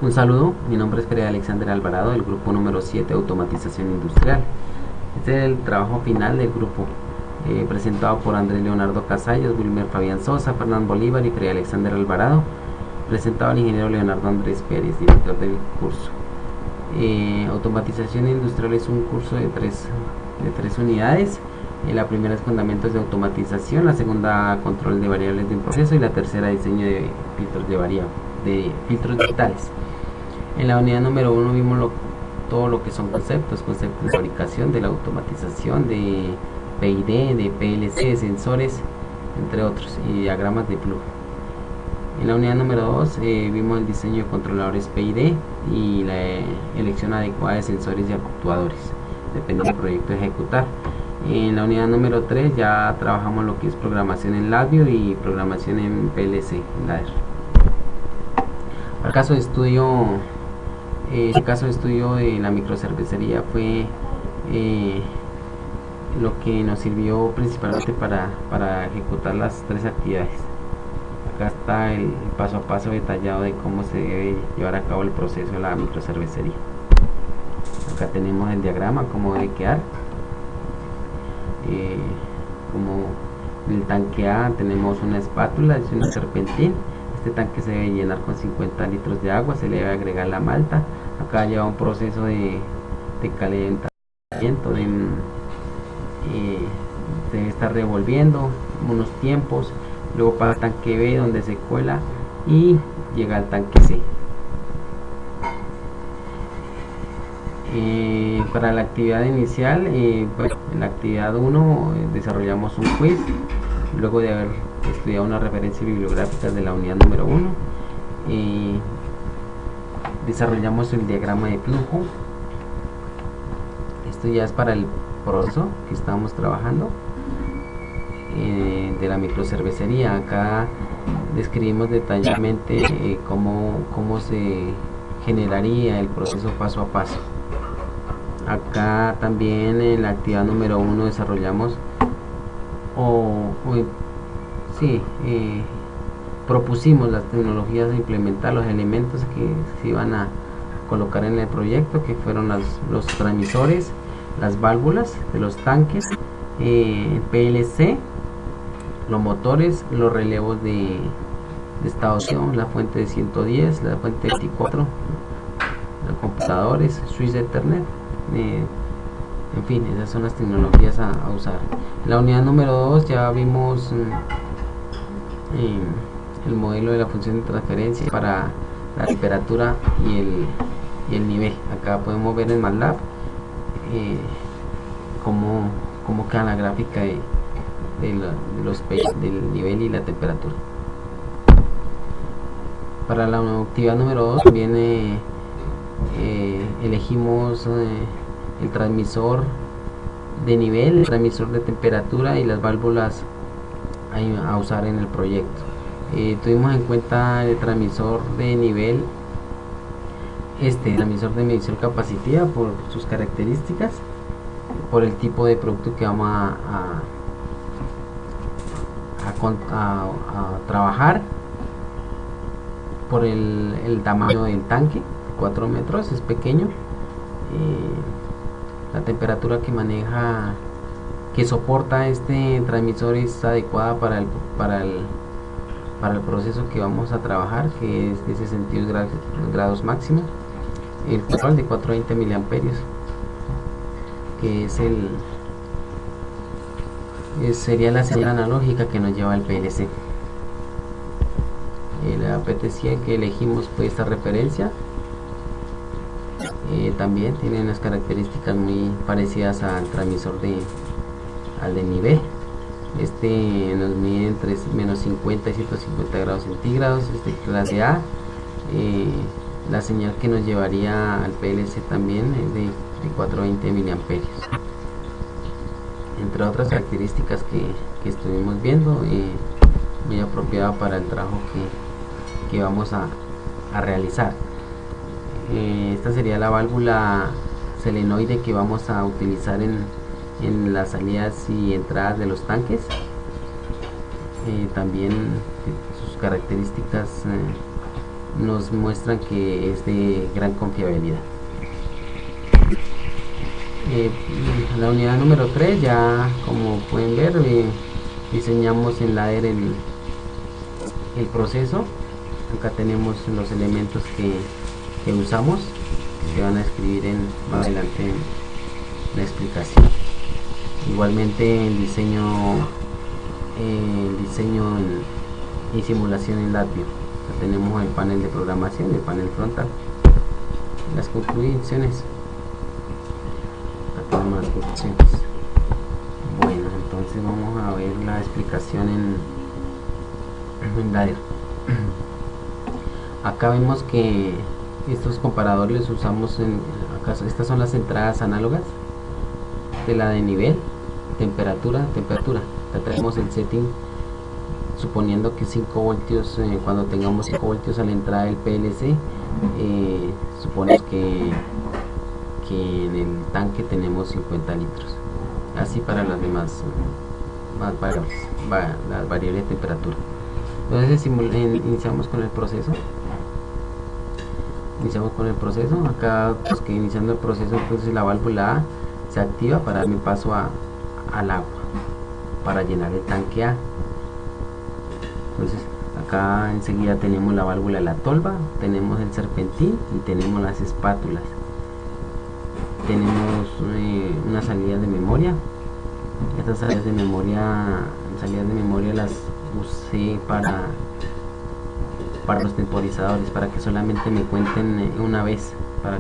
Un saludo, mi nombre es Freddy Alexander Alvarado del grupo número 7 Automatización Industrial. Este es el trabajo final del grupo, presentado por Andrés Leonardo Casallos, Wilmer Fabián Sosa, Fernán Bolívar y Freddy Alexander Alvarado, presentado al ingeniero Leonardo Andrés Pérez, director del curso. Automatización Industrial es un curso de tres unidades. La primera es fundamentos de automatización, la segunda control de variables de un proceso y la tercera diseño de filtros digitales. En la unidad número 1 vimos todo lo que son conceptos de fabricación, de la automatización, de PID, de PLC, sensores, entre otros, y diagramas de flujo. En la unidad número 2 vimos el diseño de controladores PID y la elección adecuada de sensores y actuadores, depende del proyecto a ejecutar. En la unidad número 3 ya trabajamos lo que es programación en Labview y programación en PLC, ladder. El caso de estudio de la microcervecería fue lo que nos sirvió principalmente para ejecutar las tres actividades. Acá está el paso a paso detallado de cómo se debe llevar a cabo el proceso de la microcervecería. Acá tenemos el diagrama, cómo debe quedar. Como en el tanque A tenemos una espátula, es una serpentín. Este tanque se debe llenar con 50 litros de agua, se le debe agregar la malta. Acá lleva un proceso de calentamiento, se debe estar revolviendo unos tiempos, luego para el tanque B donde se cuela y llega al tanque C. Para la actividad inicial, bueno, en la actividad 1 desarrollamos un quiz, luego de haber estudiado una referencia bibliográfica de la unidad número 1. Desarrollamos el diagrama de flujo. Esto ya es para el proceso que estamos trabajando de la microcervecería. Acá describimos detalladamente cómo se generaría el proceso paso a paso. Acá también en la actividad número 1 desarrollamos propusimos las tecnologías de implementar, los elementos que se iban a colocar en el proyecto, que fueron los transmisores, las válvulas de los tanques, PLC, los motores, los relevos de estación, la fuente de 110, la fuente de 24, los computadores, switch de Ethernet. En fin, esas son las tecnologías a usar. En la unidad número 2 ya vimos el modelo de la función de transferencia para la temperatura y el nivel. Acá podemos ver en MATLAB cómo queda la gráfica del nivel y la temperatura. Para la actividad número 2 también elegimos el transmisor de nivel, el transmisor de temperatura y las válvulas a usar en el proyecto. Tuvimos en cuenta el transmisor de nivel, transmisor de medición capacitiva, por sus características, por el tipo de producto que vamos a trabajar, por el tamaño del tanque, 4 metros, es pequeño. La temperatura que soporta este transmisor es adecuada para el proceso que vamos a trabajar, que es de 62 grados máximo. El control de 420 miliamperios, que sería la señal analógica que nos lleva al PLC. Le apetecía que elegimos esta referencia. También tiene unas características muy parecidas al transmisor al de nivel. Nos mide entre menos 50 y 150 grados centígrados, clase A. La señal que nos llevaría al PLC también es de 420 miliamperios, entre otras características que estuvimos viendo, muy apropiada para el trabajo que vamos a realizar. Esta sería la válvula selenoide que vamos a utilizar en las salidas y entradas de los tanques. También sus características nos muestran que es de gran confiabilidad. La unidad número 3, ya como pueden ver, diseñamos en ladder el proceso. Acá tenemos los elementos que usamos, que se van a escribir más adelante en la explicación. Igualmente el diseño y simulación en LabVIEW. Acá tenemos el panel de programación, el panel frontal, las conclusiones. Acá tenemos las conclusiones. Bueno, entonces vamos a ver la explicación en ladder. Acá vemos que estos comparadores los usamos acá, estas son las entradas análogas de la de nivel, temperatura. Acá tenemos el setting, suponiendo que 5 voltios, cuando tengamos 5 voltios a la entrada del PLC, suponemos que en el tanque tenemos 50 litros. Así para las demás las variables de temperatura. Entonces iniciamos con el proceso. Acá pues, que iniciando el proceso, entonces la válvula A se activa para darme paso al agua para llenar el tanque A. Entonces acá enseguida tenemos la válvula de la tolva, tenemos el serpentín y tenemos las espátulas. Tenemos unas salidas de memoria. Estas salidas de memoria las usé para los temporizadores, para que solamente me cuenten una vez, para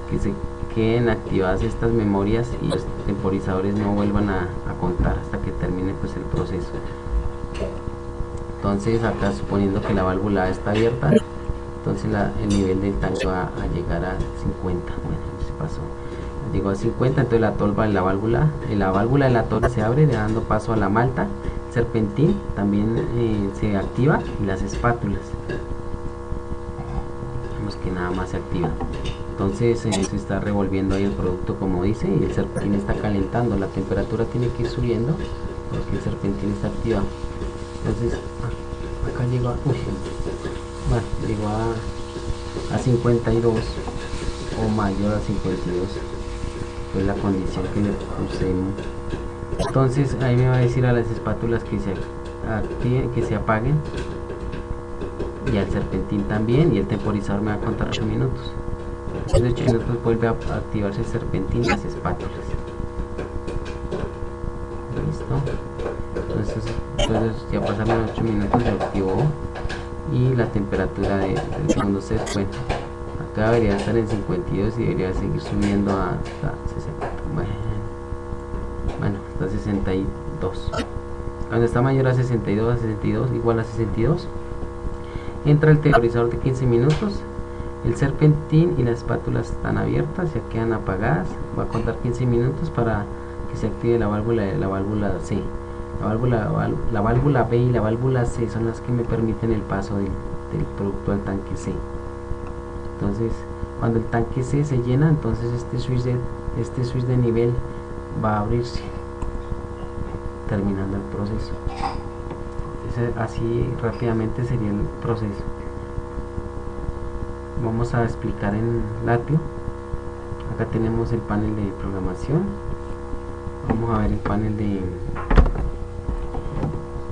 que se queden activadas estas memorias y los temporizadores no vuelvan a contar hasta que termine pues el proceso. Entonces acá, suponiendo que la válvula está abierta, entonces el nivel del tanque va a llegar a 50. Bueno, se pasó, llegó a 50. Entonces la tolva de la válvula de la tolva se abre, dando paso a la malta. Serpentín también se activa, y las espátulas vemos que nada más se activa. Entonces se está revolviendo ahí el producto como dice, y el serpentín está calentando. La temperatura tiene que ir subiendo porque el serpentín está activado. Entonces acá llegó a 52 o mayor a 52, fue la condición que le pusimos. Entonces ahí me va a decir a las espátulas que se activen, que se apaguen, y al serpentín también, y el temporizador me va a contar 8 minutos. Después de 8 minutos vuelve a activarse el serpentín y las espátulas. Listo. Entonces ya pasaron 8 minutos, se activó, y la temperatura del segundo set fue, acá debería estar en 52 y debería seguir subiendo hasta 60. Bueno, hasta 62. Cuando está mayor a 62, igual a 62, entra el temporizador de 15 minutos. El serpentín y las espátulas están abiertas, ya quedan apagadas. Va a contar 15 minutos para que se active la válvula C. La válvula B y la válvula C son las que me permiten el paso del producto al tanque C. Entonces, cuando el tanque C se llena, entonces este switch de nivel va a abrirse, terminando el proceso. Entonces, así rápidamente sería el proceso. Vamos a explicar en LabVIEW. Acá tenemos el panel de programación. Vamos a ver el panel de...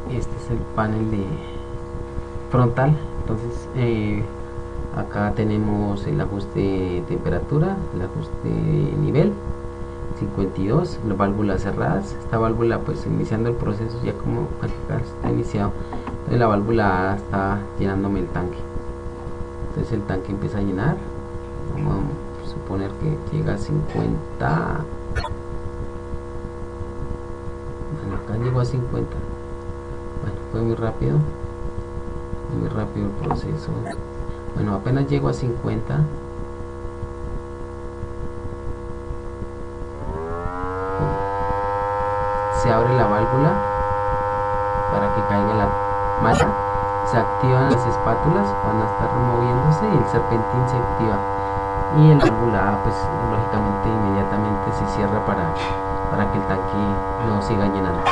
Este es el panel de frontal. Entonces acá tenemos el ajuste de temperatura, el ajuste de nivel, 52, las válvulas cerradas. Esta válvula, pues iniciando el proceso, ya como acá está iniciado, entonces la válvula A está llenándome el tanque. Entonces el tanque empieza a llenar. Vamos a suponer que llega a 50. Bueno, acá llegó a 50. Bueno, fue muy rápido el proceso. Bueno, apenas llego a 50, se abre la válvula para que caiga la malla, se activan las espátulas, van a estar moviéndose, y el serpentín se activa, y el válvula A, pues lógicamente inmediatamente se cierra para que el tanque no siga llenando.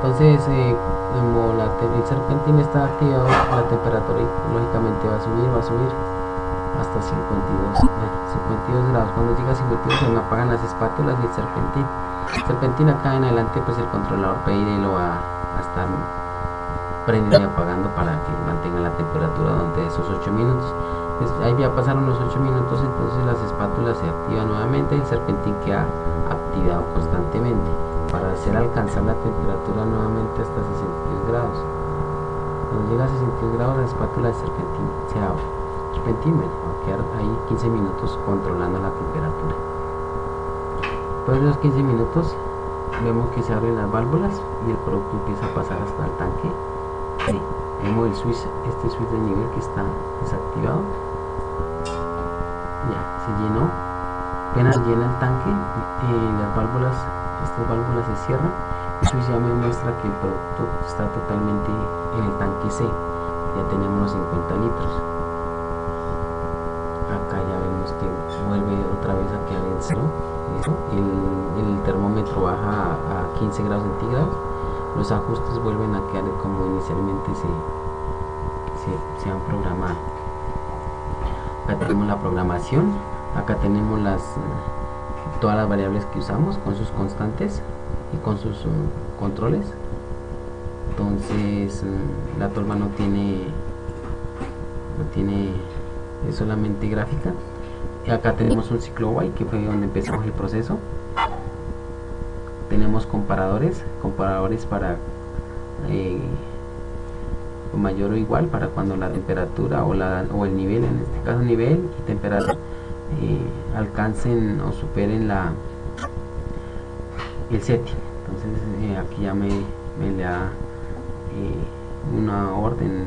Entonces, como el serpentín está activado, la temperatura lógicamente va a subir hasta 52 grados. Cuando llega a 52 se me apagan las espátulas y el serpentín acá en adelante, pues el controlador PID lo va a estar prendiendo y apagando para que mantenga la temperatura durante esos 8 minutos. Ahí ya pasaron los 8 minutos, entonces las espátulas se activan nuevamente y el serpentín queda activado constantemente para hacer alcanzar la temperatura nuevamente hasta 62 grados. Cuando llega a 62 grados, la espátula de serpentín se abre. Va a quedar ahí 15 minutos controlando la temperatura. Después de los 15 minutos vemos que se abren las válvulas y el producto empieza a pasar hasta el tanque. Vemos el switch, este switch de nivel que está desactivado. Ya se llenó. Apenas llena el tanque, estas válvulas se cierran. El switch ya me muestra que el producto está totalmente en el tanque C. Ya tenemos los 50 litros. Acá ya vemos que vuelve otra vez a quedar en cero. El termómetro baja a 15 grados centígrados. Los ajustes vuelven a quedar como inicialmente se han programado. Acá tenemos la programación. Acá tenemos todas las variables que usamos con sus constantes y con sus controles. Entonces la tolva no tiene es solamente gráfica. Y acá tenemos un ciclo while, que fue donde empezamos el proceso. Tenemos comparadores para mayor o igual, para cuando la temperatura o el nivel, en este caso nivel y temperatura, alcancen o superen el setting. Entonces aquí ya me da una orden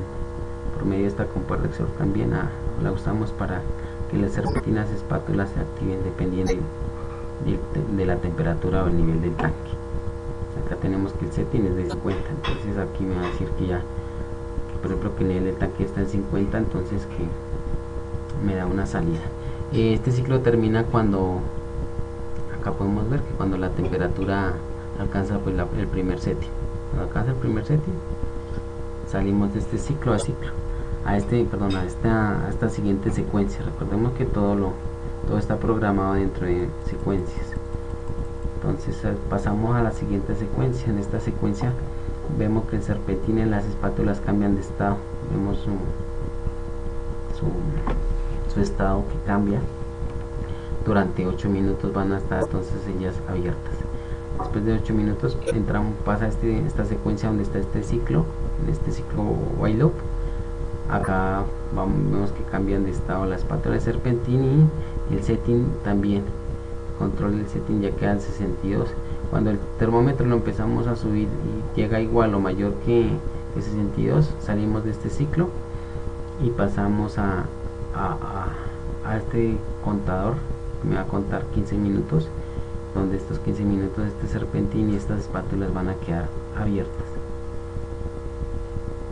por medio de esta comparación. También la usamos para que las serpentinas espátulas se activen dependiendo de la temperatura o el nivel del tanque. Acá tenemos que el setting es de 50, entonces aquí me va a decir que ya, por ejemplo, que el nivel del tanque está en 50, entonces que me da una salida. Este ciclo termina cuando, acá podemos ver que cuando la temperatura alcanza pues el primer setting. Cuando alcanza el primer setting, salimos de este ciclo a esta siguiente secuencia. Recordemos que todo está programado dentro de secuencias. Entonces pasamos a la siguiente secuencia. En esta secuencia vemos que el serpentín en las espátulas cambian de estado. Vemos su estado que cambia. Durante 8 minutos van a estar entonces ellas abiertas. Después de 8 minutos pasa esta secuencia donde está este ciclo, en este ciclo while loop. Acá vemos que cambian de estado la espátula de serpentín y el setting también. El control del setting ya queda en 62. Cuando el termómetro lo empezamos a subir y llega igual o mayor que 62, salimos de este ciclo y pasamos a este contador que me va a contar 15 minutos, donde estos 15 minutos este serpentín y estas espátulas van a quedar abiertas.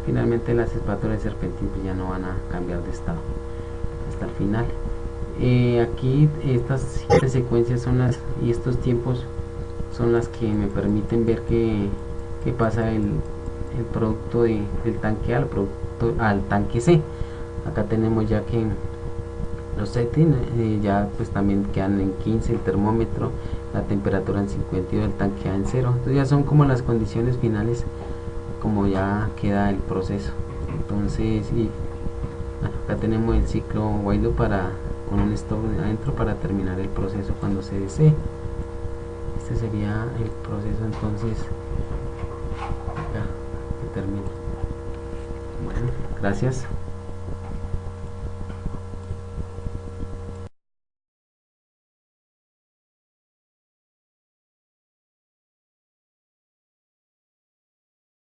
Finalmente las espátulas de serpentín pues ya no van a cambiar de estado hasta el final. Aquí estas secuencias y estos tiempos son las que me permiten ver que pasa el producto del tanque A al tanque C. Acá tenemos ya que los settings ya pues también quedan en 15, el termómetro, la temperatura en 52, el tanque A en 0. Entonces ya son como las condiciones finales, como ya queda el proceso. Entonces acá tenemos el ciclo while loop con un stop adentro para terminar el proceso cuando se desee. Este sería el proceso, entonces ya se termina. Bueno, gracias.